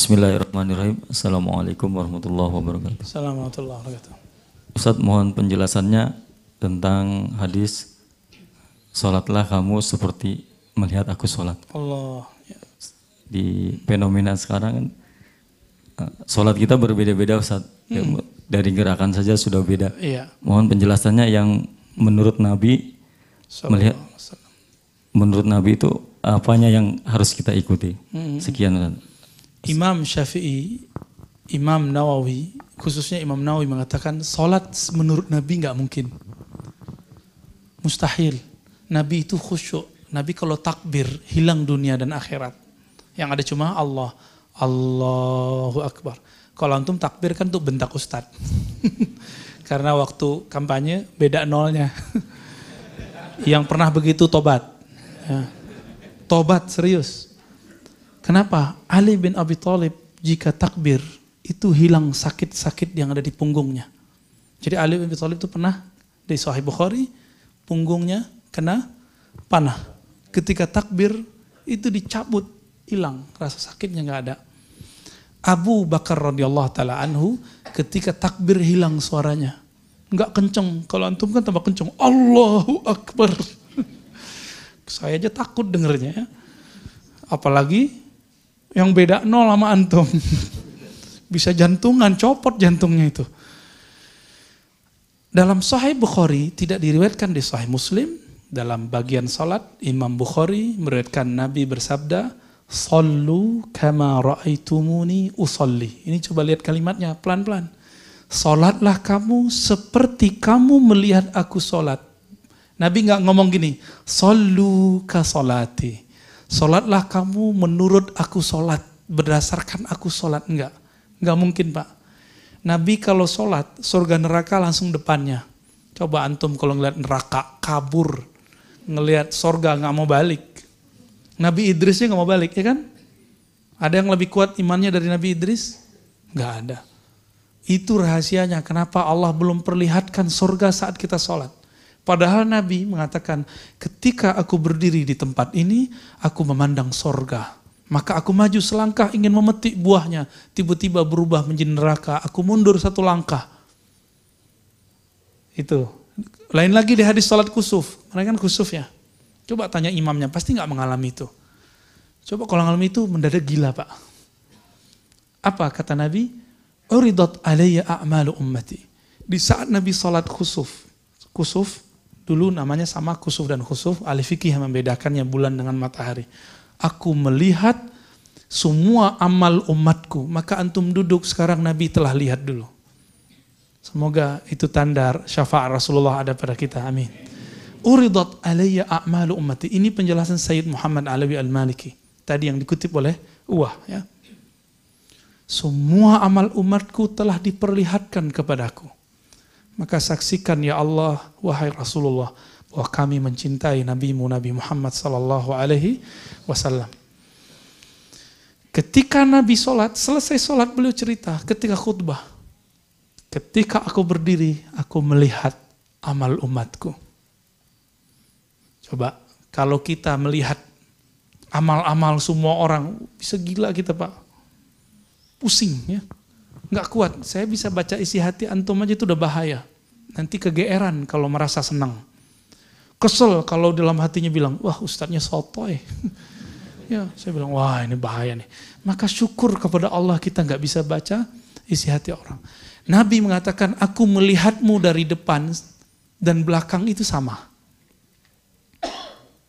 Bismillahirrahmanirrahim. Assalamualaikum warahmatullahi wabarakatuh. Assalamualaikum warahmatullahi wabarakatuh. Ustadz, mohon penjelasannya tentang hadis "Salatlah kamu seperti melihat aku salat". Allah. Ya. Di fenomena sekarang kan salat kita berbeda-beda, Ustadz. Dari gerakan saja sudah beda. Iya. Mohon penjelasannya yang menurut Nabi melihat, menurut Nabi itu apanya yang harus kita ikuti. Sekian, Ustadz. Imam Syafi'i, Imam Nawawi, khususnya Imam Nawawi mengatakan salat menurut Nabi nggak mungkin. Mustahil. Nabi itu khusyuk. Nabi kalau takbir hilang dunia dan akhirat. Yang ada cuma Allah. Allahu Akbar. Kalau antum takbir kan tuh bentak ustadz. Karena waktu kampanye beda nolnya. Yang pernah begitu tobat. Ya. Tobat serius. Kenapa? Ali bin Abi Thalib jika takbir itu hilang sakit-sakit yang ada di punggungnya. Jadi Ali bin Abi Thalib itu pernah di Sahih Bukhari punggungnya kena panah. Ketika takbir itu dicabut, hilang rasa sakitnya nggak ada. Abu Bakar radhiyallahu taala anhu ketika takbir hilang suaranya, nggak kenceng. Kalau antum kan tambah kenceng. Allahu Akbar. Saya aja takut dengernya ya. Apalagi yang beda nol sama antum. Bisa jantungan, copot jantungnya itu. Dalam Sahih Bukhari, tidak diriwayatkan di Sahih Muslim, dalam bagian salat, Imam Bukhari meriwayatkan Nabi bersabda, "Sallu kama ra'aitumuni usalli." Ini coba lihat kalimatnya pelan-pelan. Salatlah kamu seperti kamu melihat aku salat. Nabi nggak ngomong gini, "Sallu ka salati." Salatlah kamu menurut aku salat, berdasarkan aku salat. Enggak mungkin Pak. Nabi kalau salat, surga neraka langsung depannya. Coba antum kalau ngeliat neraka, kabur. Ngelihat surga nggak mau balik. Nabi Idrisnya nggak mau balik, ya kan? Ada yang lebih kuat imannya dari Nabi Idris? Nggak ada. Itu rahasianya kenapa Allah belum perlihatkan surga saat kita salat. Padahal Nabi mengatakan, ketika aku berdiri di tempat ini, aku memandang sorga. Maka aku maju selangkah ingin memetik buahnya. Tiba-tiba berubah menjadi neraka. Aku mundur satu langkah. Itu. Lain lagi di hadis salat kusuf. Mereka kan kusuf ya. Coba tanya imamnya, pasti nggak mengalami itu. Coba kalau mengalami itu mendadak gila Pak. Apa kata Nabi? Uridat alayya a'malu ummati. Di saat Nabi salat kusuf. Dulu namanya sama kusuf dan khusuf, ahli fikih yang membedakannya bulan dengan matahari. Aku melihat semua amal umatku, maka antum duduk sekarang Nabi telah lihat dulu. Semoga itu tanda syafaat Rasulullah ada pada kita, amin. Uridat alayya a'malu ummati. Ini penjelasan Sayyid Muhammad Alawi Al-Maliki. Tadi yang dikutip oleh Uwah. Ya. Semua amal umatku telah diperlihatkan kepadaku. Maka saksikan ya Allah, wahai Rasulullah, bahwa kami mencintai Nabi Muhammad sallallahu alaihi wasallam. Ketika Nabi selesai sholat beliau cerita ketika khutbah. Ketika aku berdiri, aku melihat amal umatku. Coba, kalau kita melihat amal-amal semua orang, bisa gila kita Pak. Pusing ya. Nggak kuat, saya bisa baca isi hati antum aja itu udah bahaya. Nanti kegeeran kalau merasa senang. Kesel kalau dalam hatinya bilang, wah ustadznya sotoy. Ya, saya bilang, wah ini bahaya nih. Maka syukur kepada Allah kita nggak bisa baca isi hati orang. Nabi mengatakan, aku melihatmu dari depan dan belakang itu sama.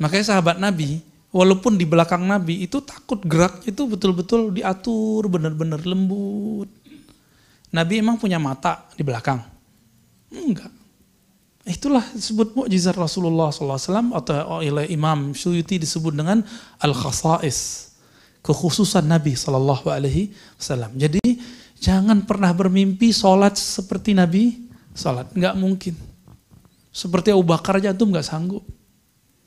Makanya sahabat Nabi, walaupun di belakang Nabi itu takut gerak itu betul-betul diatur benar-benar lembut. Nabi emang punya mata di belakang? Enggak. Itulah disebut mukjizat Rasulullah SAW atau oleh Imam Suyuti disebut dengan al-khasais. Kekhususan Nabi SAW. Jadi jangan pernah bermimpi sholat seperti Nabi sholat. Enggak mungkin. Seperti Abu Bakar aja antum enggak sanggup.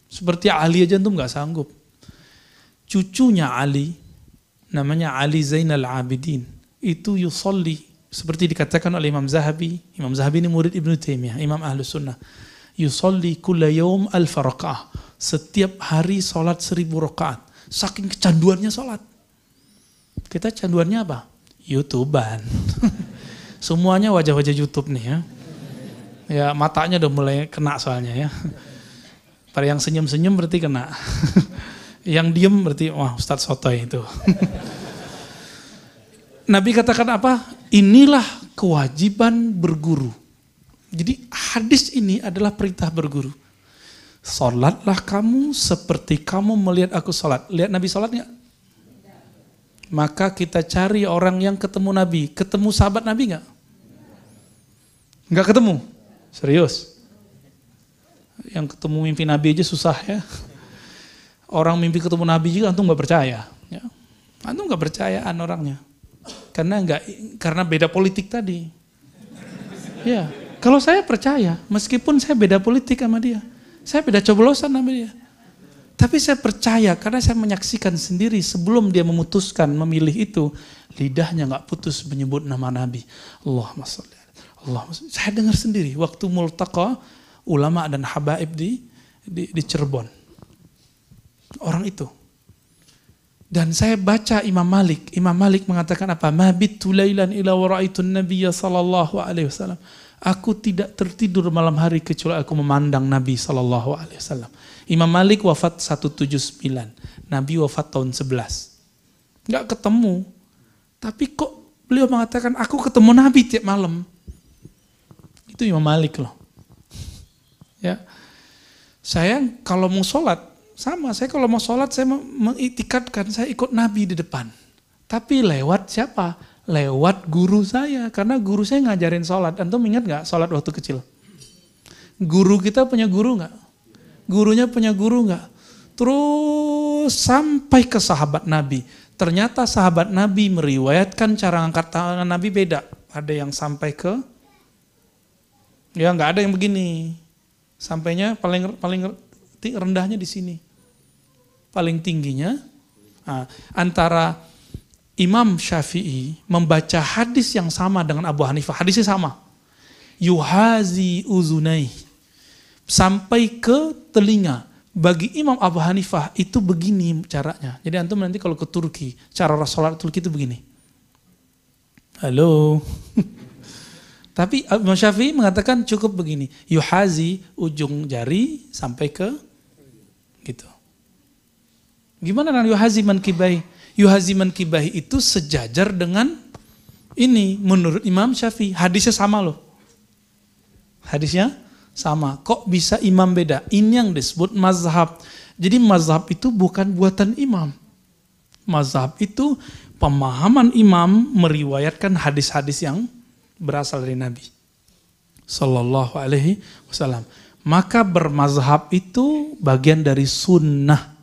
Seperti Ali aja antum enggak sanggup. Cucunya Ali, namanya Ali Zainal Abidin, itu yusolli. Seperti dikatakan oleh Imam Zahabi ini murid Ibnu Taimiyah, Imam Ahlus Sunnah. Yusolli kulla yawm 1000 raka'ah. Setiap hari sholat 1000 rakaat. Saking kecanduannya sholat. Kita canduannya apa? YouTubean. Semuanya wajah-wajah YouTube nih ya. Ya matanya udah mulai kena soalnya ya. Pada yang senyum-senyum berarti kena. Yang diem berarti wah Ustadz sotoy itu. Nabi katakan apa? Inilah kewajiban berguru. Jadi hadis ini adalah perintah berguru. Salatlah kamu seperti kamu melihat aku salat. Lihat Nabi salat nggak? Maka kita cari orang yang ketemu Nabi. Ketemu sahabat Nabi nggak? Nggak ketemu? Serius? Yang ketemu mimpi Nabi aja susah ya. Orang mimpi ketemu Nabi juga antum nggak percaya. Ya. Antum nggak percayaan orangnya. Karena beda politik tadi. Ya, kalau saya percaya, meskipun saya beda politik sama dia, saya beda coblosan sama dia. Tapi saya percaya karena saya menyaksikan sendiri sebelum dia memutuskan memilih itu, lidahnya nggak putus menyebut nama Nabi. Allahumma sholli. Saya dengar sendiri waktu multaqa ulama dan habaib di Cirebon. Orang itu. Dan saya baca Imam Malik. Imam Malik mengatakan apa? Ma bittu lailan ila wa ra'aitun nabiyya sallallahu alaihi wasallam. Aku tidak tertidur malam hari kecuali aku memandang Nabi sallallahu alaihi wasallam. Imam Malik wafat 179. Nabi wafat tahun 11. Enggak ketemu. Tapi kok beliau mengatakan aku ketemu Nabi tiap malam. Itu Imam Malik loh. Ya. Saya kalau mau sholat sama, saya kalau mau sholat saya mengiktikadkan saya ikut Nabi di depan. Tapi lewat siapa? Lewat guru saya. Karena guru saya ngajarin sholat. Antum ingat gak sholat waktu kecil? Guru kita punya guru gak? Gurunya punya guru gak? Terus sampai ke sahabat Nabi. Ternyata sahabat Nabi meriwayatkan cara angkat tangan Nabi beda. Ada yang sampai ke, ya gak ada yang begini. Sampainya paling rendahnya di sini. Paling tingginya antara Imam Syafi'i membaca hadis yang sama dengan Abu Hanifah. Hadisnya sama. Yuhazi uzunai. Sampai ke telinga. Bagi Imam Abu Hanifah itu begini caranya. Jadi antum nanti kalau ke Turki, cara sholat Turki itu begini. Halo. Tapi Imam Syafi'i mengatakan cukup begini. Yuhazi ujung jari sampai ke gitu. Gimana dengan yuhazi mankibahi? Yuhazi mankibahi itu sejajar dengan ini menurut Imam Syafi'i. Hadisnya sama loh. Hadisnya sama. Kok bisa imam beda? Ini yang disebut mazhab. Jadi mazhab itu bukan buatan imam. Mazhab itu pemahaman imam meriwayatkan hadis-hadis yang berasal dari Nabi Sallallahu Alaihi Wasallam. Maka bermazhab itu bagian dari sunnah.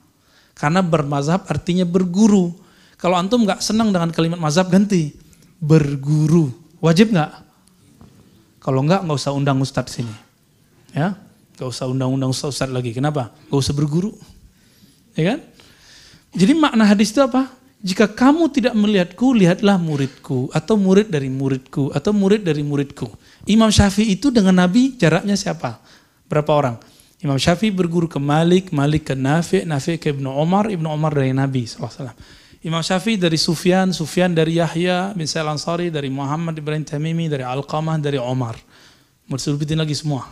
Karena bermazhab artinya berguru. Kalau antum gak senang dengan kalimat mazhab ganti. Berguru. Wajib gak? Kalau enggak usah undang ustadz sini. Ya, gak usah undang-undang ustadz lagi. Kenapa? Gak usah berguru. Ya kan? Jadi makna hadis itu apa? Jika kamu tidak melihatku, lihatlah muridku. Atau murid dari muridku. Atau murid dari muridku. Imam Syafi'i itu dengan Nabi jaraknya siapa? Berapa orang? Imam Syafi'i berguru ke Malik, Malik ke Nafi', Nafi' ke Ibnu Umar dari Nabi SAW. Imam Syafi'i dari Sufyan, Sufyan dari Yahya bin Sa'id Al-Ansari, dari Muhammad Ibrahim Tamimi, dari Alqamah, dari Umar. Mersebutin lagi semua.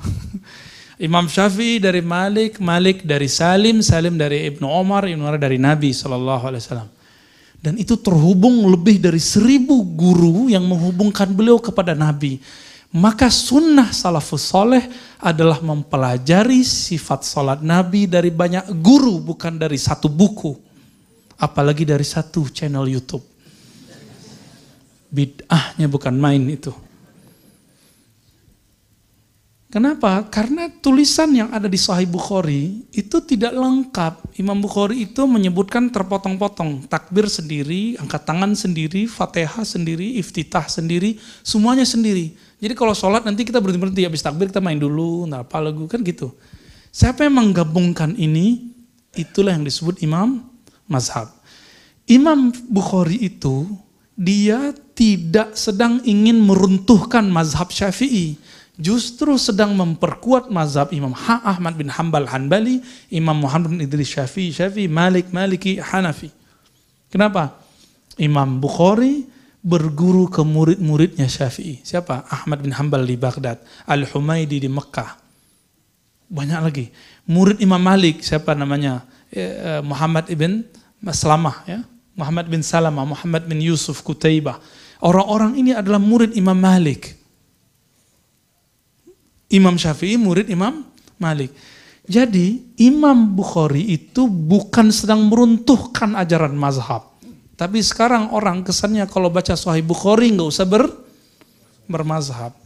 Imam Syafi'i dari Malik, Malik dari Salim, Salim dari Ibnu Umar dari Nabi SAW. Dan itu terhubung lebih dari 1000 guru yang menghubungkan beliau kepada Nabi. Maka sunnah salafus soleh adalah mempelajari sifat salat Nabi dari banyak guru, bukan dari satu buku. Apalagi dari satu channel YouTube. Bid'ahnya bukan main itu. Kenapa? Karena tulisan yang ada di Sahih Bukhari itu tidak lengkap. Imam Bukhari itu menyebutkan terpotong-potong. Takbir sendiri, angkat tangan sendiri, Fatihah sendiri, iftitah sendiri, semuanya sendiri. Jadi kalau sholat nanti kita berhenti-berhenti, habis takbir kita main dulu, apa lagu, kan gitu. Siapa yang menggabungkan ini, itulah yang disebut imam mazhab. Imam Bukhari itu, dia tidak sedang ingin meruntuhkan mazhab Syafi'i. Justru sedang memperkuat mazhab Imam Ahmad bin Hanbal Hanbali, Imam Muhammad bin Idris Syafi'i, Malik, Maliki, Hanafi. Kenapa? Imam Bukhari berguru ke murid-muridnya Syafi'i. Siapa? Ahmad bin Hanbal di Baghdad, Al-Humaidi di Mekah. Banyak lagi. Murid Imam Malik, siapa namanya? Muhammad ibn Maslamah, ya. Muhammad bin Salamah, Muhammad bin Yusuf Kutaibah. Orang-orang ini adalah murid Imam Malik. Imam Syafi'i murid Imam Malik. Jadi Imam Bukhari itu bukan sedang meruntuhkan ajaran mazhab. Tapi sekarang orang kesannya kalau baca Sahih Bukhari nggak usah bermazhab.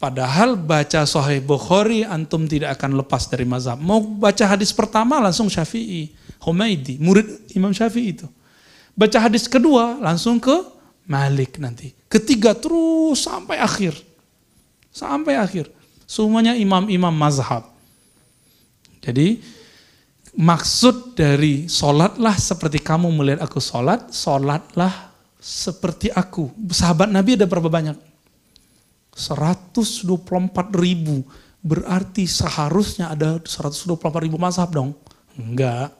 Padahal baca Sahih Bukhari antum tidak akan lepas dari mazhab. Mau baca hadis pertama langsung Syafi'i, Humaidi, murid Imam Syafi'i itu. Baca hadis kedua langsung ke Malik nanti. Ketiga terus sampai akhir. Sampai akhir. Semuanya imam-imam mazhab. Jadi maksud dari sholatlah seperti kamu melihat aku sholat, sholatlah seperti aku. Sahabat Nabi ada berapa banyak? 124.000. Berarti seharusnya ada 124.000 mazhab dong? Enggak.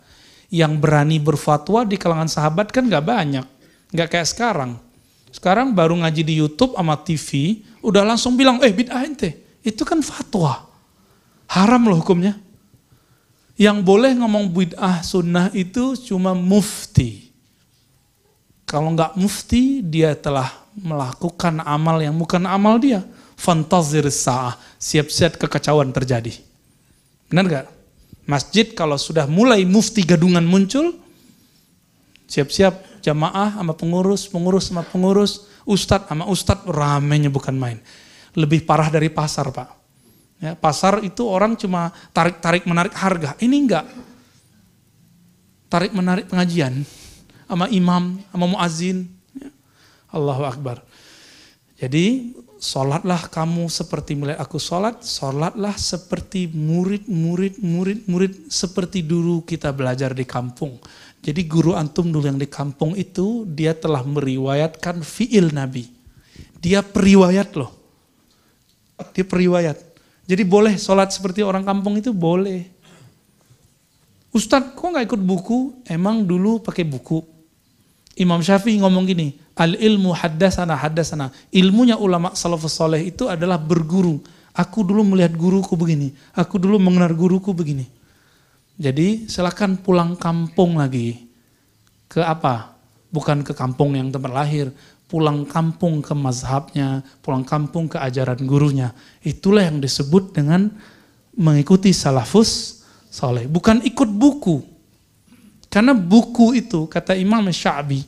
Yang berani berfatwa di kalangan sahabat kan enggak banyak. Enggak kayak sekarang. Sekarang baru ngaji di YouTube sama TV, udah langsung bilang, bid'ah ente. Itu kan fatwa. Haram loh hukumnya. Yang boleh ngomong bid'ah sunnah itu cuma mufti. Kalau nggak mufti, dia telah melakukan amal yang bukan amal dia. Fantazir sa'ah, siap-siap kekacauan terjadi. Benar nggak? Masjid kalau sudah mulai mufti gadungan muncul, siap-siap jamaah sama pengurus sama pengurus, ustadz sama ustadz, ramenya bukan main. Lebih parah dari pasar, Pak. Ya, pasar itu orang cuma tarik menarik harga. Ini enggak. Tarik menarik pengajian sama imam, sama muazin. Ya. Allahu Akbar. Jadi sholatlah kamu seperti melihat aku sholat, sholatlah seperti murid, seperti dulu kita belajar di kampung. Jadi guru antum dulu yang di kampung itu, dia telah meriwayatkan fi'il Nabi. Dia periwayat loh. Dia periwayat. Jadi boleh sholat seperti orang kampung itu? Boleh. Ustadz, kok gak ikut buku? Emang dulu pakai buku. Imam Syafi'i ngomong gini, al-ilmu haddasana. Ilmunya ulama salafus saleh itu adalah berguru. Aku dulu melihat guruku begini. Aku dulu mengenal guruku begini. Jadi silakan pulang kampung lagi. Ke apa? Bukan ke kampung yang tempat lahir. Pulang kampung ke mazhabnya, pulang kampung ke ajaran gurunya. Itulah yang disebut dengan mengikuti salafus saleh. Bukan ikut buku. Karena buku itu, kata Imam Sya'bi,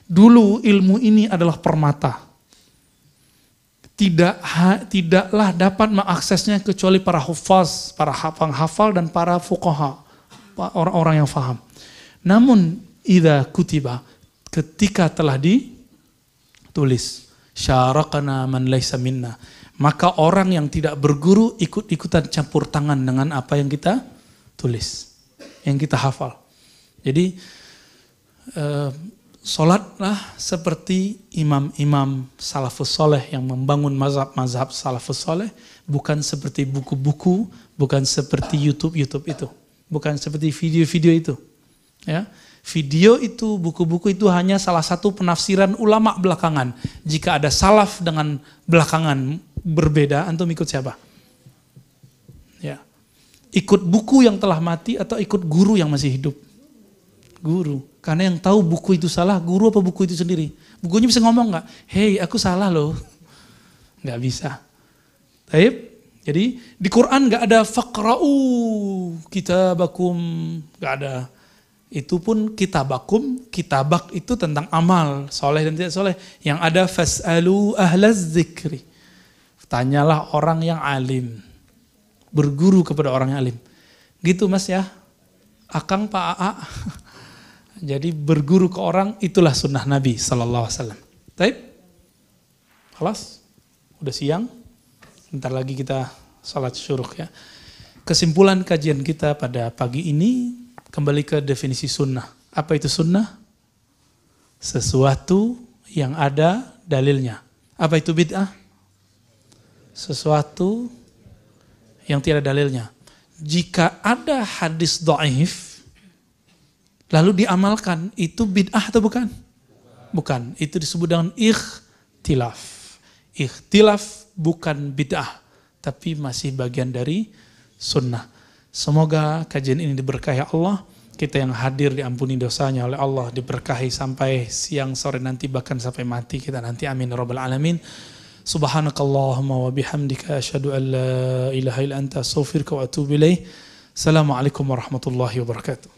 dulu ilmu ini adalah permata. Tidaklah dapat mengaksesnya kecuali para hufaz, para penghafal dan para fuqaha, orang-orang yang faham. Namun, idza kutiba, ketika telah ditulis, syarakana man laysa minna, maka orang yang tidak berguru ikut-ikutan campur tangan dengan apa yang kita tulis, yang kita hafal. Jadi sholatlah seperti imam-imam salafus soleh yang membangun mazhab salafus soleh, bukan seperti buku-buku, bukan seperti YouTube itu, bukan seperti video-video itu. Ya. Video itu, buku-buku itu hanya salah satu penafsiran ulama belakangan. Jika ada salaf dengan belakangan berbeda, antum ikut siapa? Ya. Ikut buku yang telah mati atau ikut guru yang masih hidup? Guru. Karena yang tahu buku itu salah, guru apa buku itu sendiri? Bukunya bisa ngomong nggak? Hei, aku salah loh. Nggak bisa. Baik. Jadi di Quran nggak ada faqra'u kitabakum, nggak ada. Itu pun kitabakum, kitabak itu tentang amal, soleh dan tidak soleh. Yang ada fas'alu ahlaz zikri. Tanyalah orang yang alim. Berguru kepada orang yang alim. Gitu Mas ya. Akang Pak AA. Jadi berguru ke orang, itulah sunnah Nabi SAW. Baik? Kelas? Udah siang? Bentar lagi kita salat syuruk ya. Kesimpulan kajian kita pada pagi ini, kembali ke definisi sunnah. Apa itu sunnah? Sesuatu yang ada dalilnya. Apa itu bid'ah? Sesuatu yang tidak dalilnya. Jika ada hadis dhaif, lalu diamalkan, itu bid'ah atau bukan? Bukan, itu disebut dengan ikhtilaf. Ikhtilaf bukan bid'ah, tapi masih bagian dari sunnah. Semoga kajian ini diberkahi Allah. Kita yang hadir diampuni dosanya oleh Allah, diberkahi sampai siang sore nanti, bahkan sampai mati kita nanti, amin ya rabbal alamin. Subhanakallahumma wa bihamdika asyhadu an la ilaha illa anta astaghfiruka wa atubu ilaik. Assalamualaikum warahmatullahi wabarakatuh.